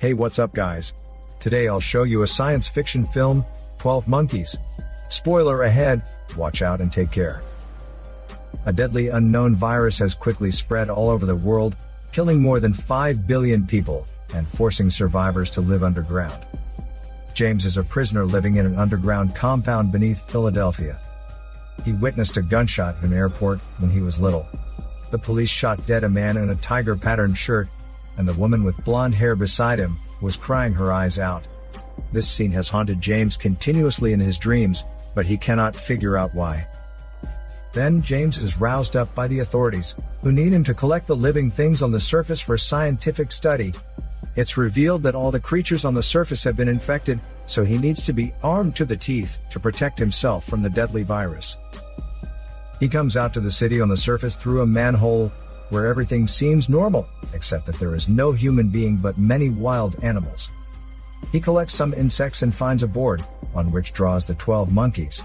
Hey, what's up guys? Today I'll show you a science fiction film, 12 Monkeys. Spoiler ahead, watch out and take care. A deadly unknown virus has quickly spread all over the world, killing more than 5 billion people, and forcing survivors to live underground. James is a prisoner living in an underground compound beneath Philadelphia. He witnessed a gunshot in an airport when he was little. The police shot dead a man in a tiger-patterned shirt, and the woman with blonde hair beside him was crying her eyes out. This scene has haunted James continuously in his dreams, but he cannot figure out why. Then James is roused up by the authorities, who need him to collect the living things on the surface for scientific study. It's revealed that all the creatures on the surface have been infected, so he needs to be armed to the teeth to protect himself from the deadly virus. He comes out to the city on the surface through a manhole, where everything seems normal, except that there is no human being but many wild animals. He collects some insects and finds a board, on which draws the 12 monkeys.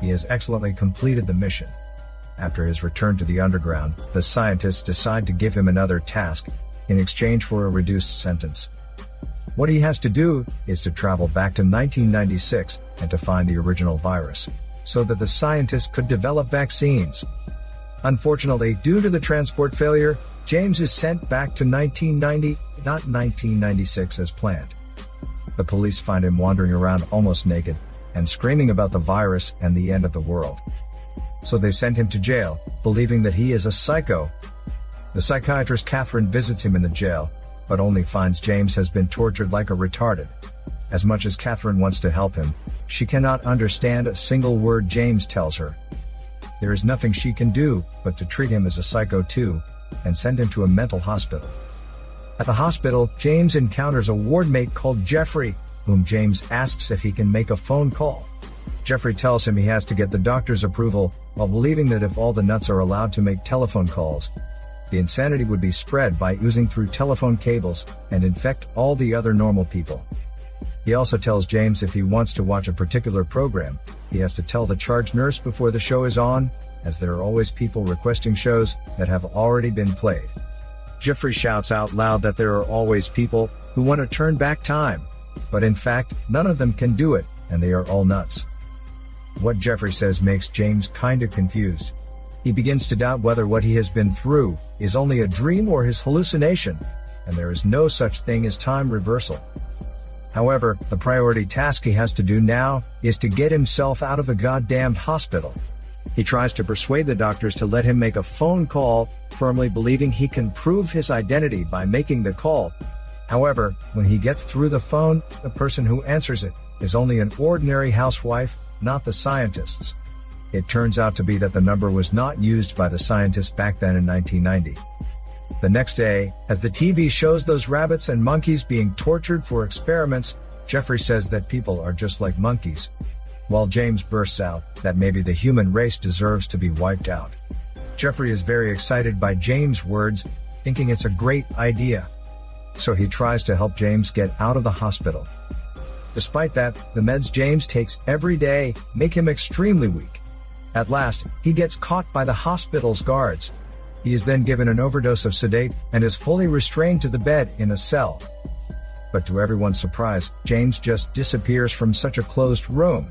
He has excellently completed the mission. After his return to the underground, the scientists decide to give him another task, in exchange for a reduced sentence. What he has to do is to travel back to 1996 and to find the original virus, so that the scientists could develop vaccines. Unfortunately, due to the transport failure, James is sent back to 1990, not 1996 as planned. The police find him wandering around almost naked, and screaming about the virus and the end of the world. So they send him to jail, believing that he is a psycho. The psychiatrist Catherine visits him in the jail, but only finds James has been tortured like a retarded. As much as Catherine wants to help him, she cannot understand a single word James tells her. There is nothing she can do but to treat him as a psycho too, and send him to a mental hospital. At the hospital, James encounters a wardmate called Jeffrey, whom James asks if he can make a phone call. Jeffrey tells him he has to get the doctor's approval, while believing that if all the nuts are allowed to make telephone calls, the insanity would be spread by oozing through telephone cables and infect all the other normal people. He also tells James if he wants to watch a particular program, he has to tell the charge nurse before the show is on, as there are always people requesting shows that have already been played. Jeffrey shouts out loud that there are always people who want to turn back time, but in fact, none of them can do it, and they are all nuts. What Jeffrey says makes James kinda confused. He begins to doubt whether what he has been through is only a dream or his hallucination, and there is no such thing as time reversal. However, the priority task he has to do now is to get himself out of the goddamned hospital. He tries to persuade the doctors to let him make a phone call, firmly believing he can prove his identity by making the call. However, when he gets through the phone, the person who answers it is only an ordinary housewife, not the scientists. It turns out to be that the number was not used by the scientists back then in 1990. The next day, as the TV shows those rabbits and monkeys being tortured for experiments, Jeffrey says that people are just like monkeys. While James bursts out that maybe the human race deserves to be wiped out. Jeffrey is very excited by James' words, thinking it's a great idea. So he tries to help James get out of the hospital. Despite that, the meds James takes every day make him extremely weak. At last, he gets caught by the hospital's guards. He is then given an overdose of sedate and is fully restrained to the bed in a cell. But to everyone's surprise, James just disappears from such a closed room.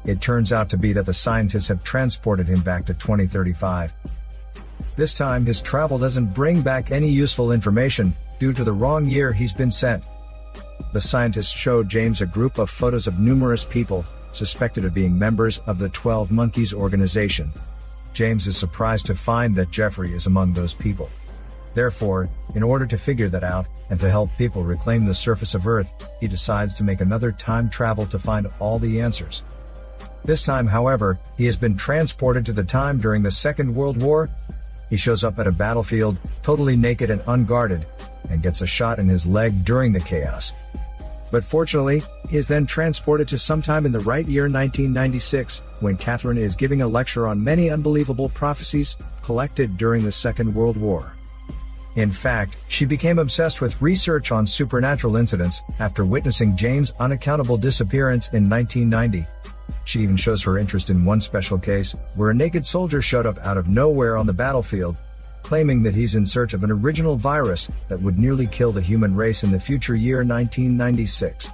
It turns out to be that the scientists have transported him back to 2035. This time his travel doesn't bring back any useful information due to the wrong year he's been sent. The scientists showed James a group of photos of numerous people suspected of being members of the 12 Monkeys organization. James is surprised to find that Jeffrey is among those people. Therefore, in order to figure that out, and to help people reclaim the surface of Earth, he decides to make another time travel to find all the answers. This time, however, he has been transported to the time during the Second World War. He shows up at a battlefield, totally naked and unguarded, and gets a shot in his leg during the chaos. But fortunately, he is then transported to sometime in the right year 1996, when Catherine is giving a lecture on many unbelievable prophecies collected during the Second World War. In fact, she became obsessed with research on supernatural incidents after witnessing James' unaccountable disappearance in 1990. She even shows her interest in one special case, where a naked soldier showed up out of nowhere on the battlefield. claiming that he's in search of an original virus that would nearly kill the human race in the future year 1996.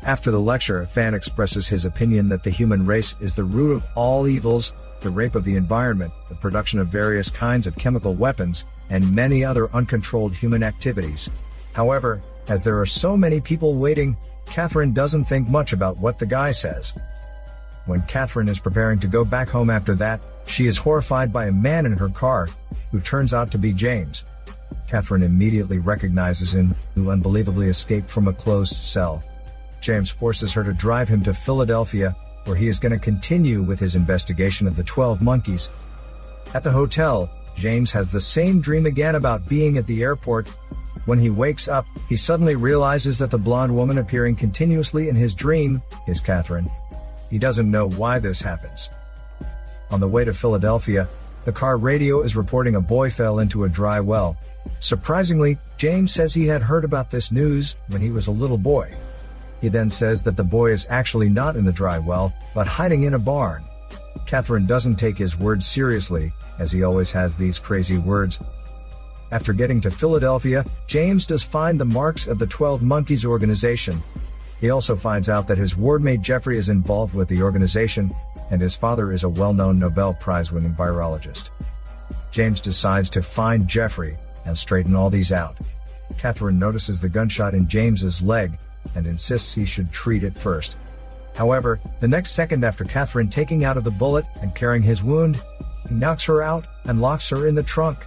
After the lecture, a fan expresses his opinion that the human race is the root of all evils, the rape of the environment, the production of various kinds of chemical weapons, and many other uncontrolled human activities. However, as there are so many people waiting, Catherine doesn't think much about what the guy says. When Catherine is preparing to go back home after that, she is horrified by a man in her car, who turns out to be James. Catherine immediately recognizes him, who unbelievably escaped from a closed cell. James forces her to drive him to Philadelphia, where he is going to continue with his investigation of the 12 monkeys. At the hotel, James has the same dream again about being at the airport. When he wakes up, he suddenly realizes that the blonde woman appearing continuously in his dream is Catherine. He doesn't know why this happens. On the way to Philadelphia, the car radio is reporting a boy fell into a dry well. Surprisingly, James says he had heard about this news when he was a little boy. He then says that the boy is actually not in the dry well, but hiding in a barn. Catherine doesn't take his words seriously, as he always has these crazy words. After getting to Philadelphia, James does find the marks of the 12 Monkeys organization. He also finds out that his wardmate Jeffrey is involved with the organization, and his father is a well-known Nobel Prize-winning virologist. James decides to find Jeffrey and straighten all these out. Catherine notices the gunshot in James's leg and insists he should treat it first. However, the next second after Catherine taking out of the bullet and carrying his wound, he knocks her out and locks her in the trunk.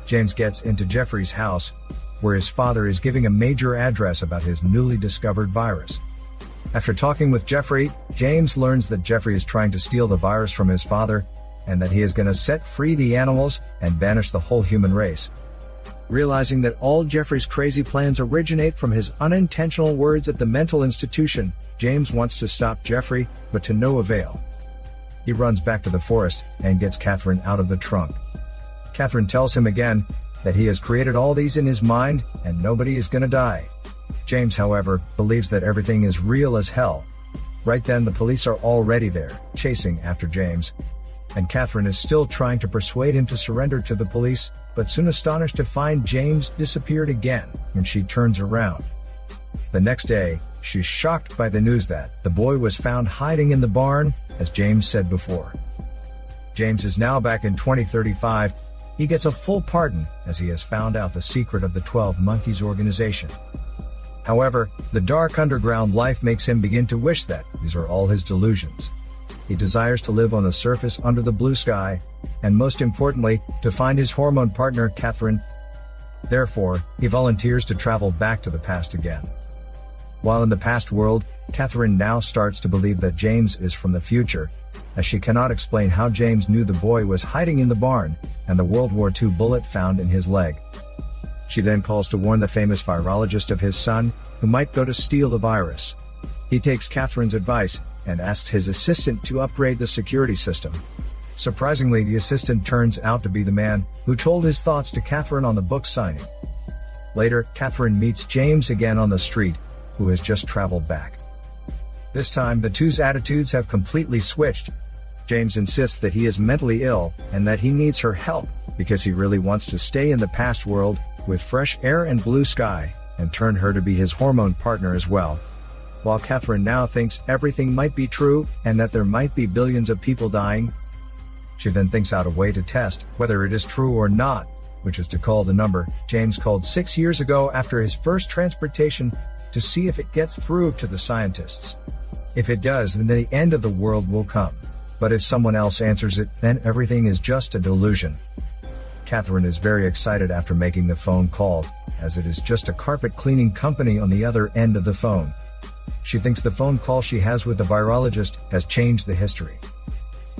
James gets into Jeffrey's house, where his father is giving a major address about his newly discovered virus. After talking with Jeffrey, James learns that Jeffrey is trying to steal the virus from his father, and that he is going to set free the animals and banish the whole human race. Realizing that all Jeffrey's crazy plans originate from his unintentional words at the mental institution, James wants to stop Jeffrey, but to no avail. He runs back to the forest and gets Catherine out of the trunk. Catherine tells him again that he has created all these in his mind and nobody is gonna die. James, however, believes that everything is real as hell. Right then the police are already there, chasing after James. And Catherine is still trying to persuade him to surrender to the police, but soon astonished to find James disappeared again when she turns around. The next day, she's shocked by the news that the boy was found hiding in the barn, as James said before. James is now back in 2035. He gets a full pardon as he has found out the secret of the 12 Monkeys organization. However, the dark underground life makes him begin to wish that these are all his delusions. He desires to live on the surface under the blue sky, and most importantly, to find his hormone partner, Catherine. Therefore, he volunteers to travel back to the past again. While in the past world, Catherine now starts to believe that James is from the future, as she cannot explain how James knew the boy was hiding in the barn, and the World War II bullet found in his leg. She then calls to warn the famous virologist of his son, who might go to steal the virus. He takes Catherine's advice, and asks his assistant to upgrade the security system. Surprisingly, the assistant turns out to be the man who told his thoughts to Catherine on the book signing. Later, Catherine meets James again on the street, who has just traveled back. This time, the two's attitudes have completely switched. James insists that he is mentally ill, and that he needs her help, because he really wants to stay in the past world, with fresh air and blue sky, and turn her to be his hormone partner as well. While Catherine now thinks everything might be true, and that there might be billions of people dying, she then thinks out a way to test whether it is true or not, which is to call the number James called 6 years ago after his first transportation, to see if it gets through to the scientists. If it does, then the end of the world will come. But if someone else answers it, then everything is just a delusion. Catherine is very excited after making the phone call, as it is just a carpet cleaning company on the other end of the phone. She thinks the phone call she has with the virologist has changed the history.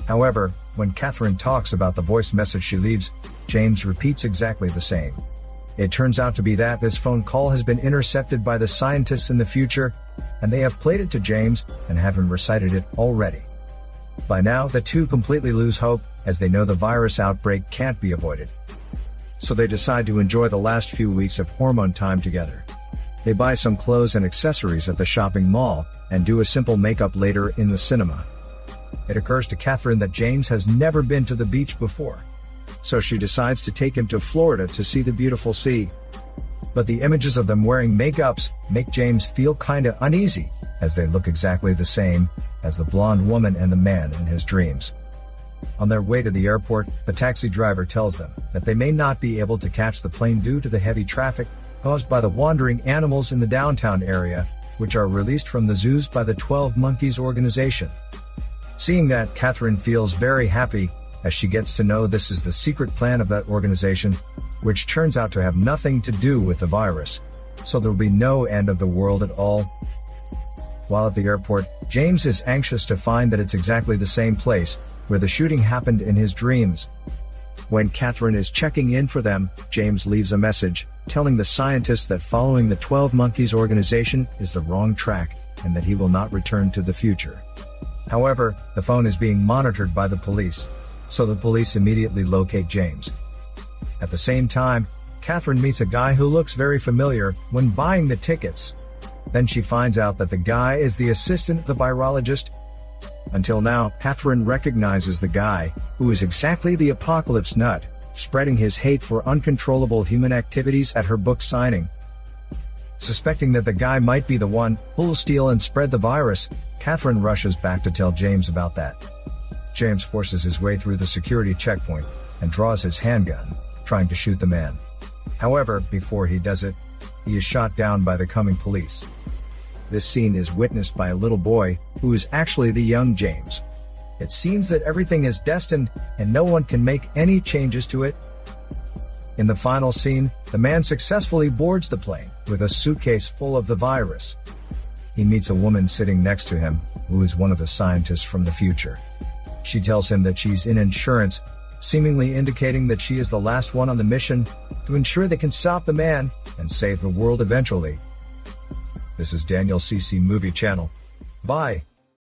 However, when Catherine talks about the voice message she leaves, James repeats exactly the same. It turns out to be that this phone call has been intercepted by the scientists in the future, and they have played it to James and have him recited it already. By now, the two completely lose hope, as they know the virus outbreak can't be avoided. So they decide to enjoy the last few weeks of hormone time together. They buy some clothes and accessories at the shopping mall, and do a simple makeup later in the cinema. It occurs to Catherine that James has never been to the beach before. so she decides to take him to Florida to see the beautiful sea. But the images of them wearing makeups make James feel kinda uneasy, as they look exactly the same as the blonde woman and the man in his dreams. On their way to the airport, the taxi driver tells them that they may not be able to catch the plane due to the heavy traffic caused by the wandering animals in the downtown area, which are released from the zoos by the 12 Monkeys organization. Seeing that, Catherine feels very happy, as she gets to know this is the secret plan of that organization, which turns out to have nothing to do with the virus, so there will be no end of the world at all. While at the airport, James is anxious to find that it's exactly the same place where the shooting happened in his dreams. When Catherine is checking in for them, James leaves a message, telling the scientists that following the 12 Monkeys organization is the wrong track, and that he will not return to the future. However, the phone is being monitored by the police, so the police immediately locate James. At the same time, Catherine meets a guy who looks very familiar when buying the tickets. Then she finds out that the guy is the assistant of the virologist. Until now, Catherine recognizes the guy, who is exactly the apocalypse nut, spreading his hate for uncontrollable human activities at her book signing. Suspecting that the guy might be the one who'll steal and spread the virus, Catherine rushes back to tell James about that. James forces his way through the security checkpoint and draws his handgun, trying to shoot the man. However, before he does it, he is shot down by the coming police. This scene is witnessed by a little boy, who is actually the young James. It seems that everything is destined, and no one can make any changes to it. In the final scene, the man successfully boards the plane, with a suitcase full of the virus. He meets a woman sitting next to him, who is one of the scientists from the future. She tells him that she's in insurance, seemingly indicating that she is the last one on the mission to ensure they can stop the man and save the world eventually. This is Daniel CC Movie Channel. Bye.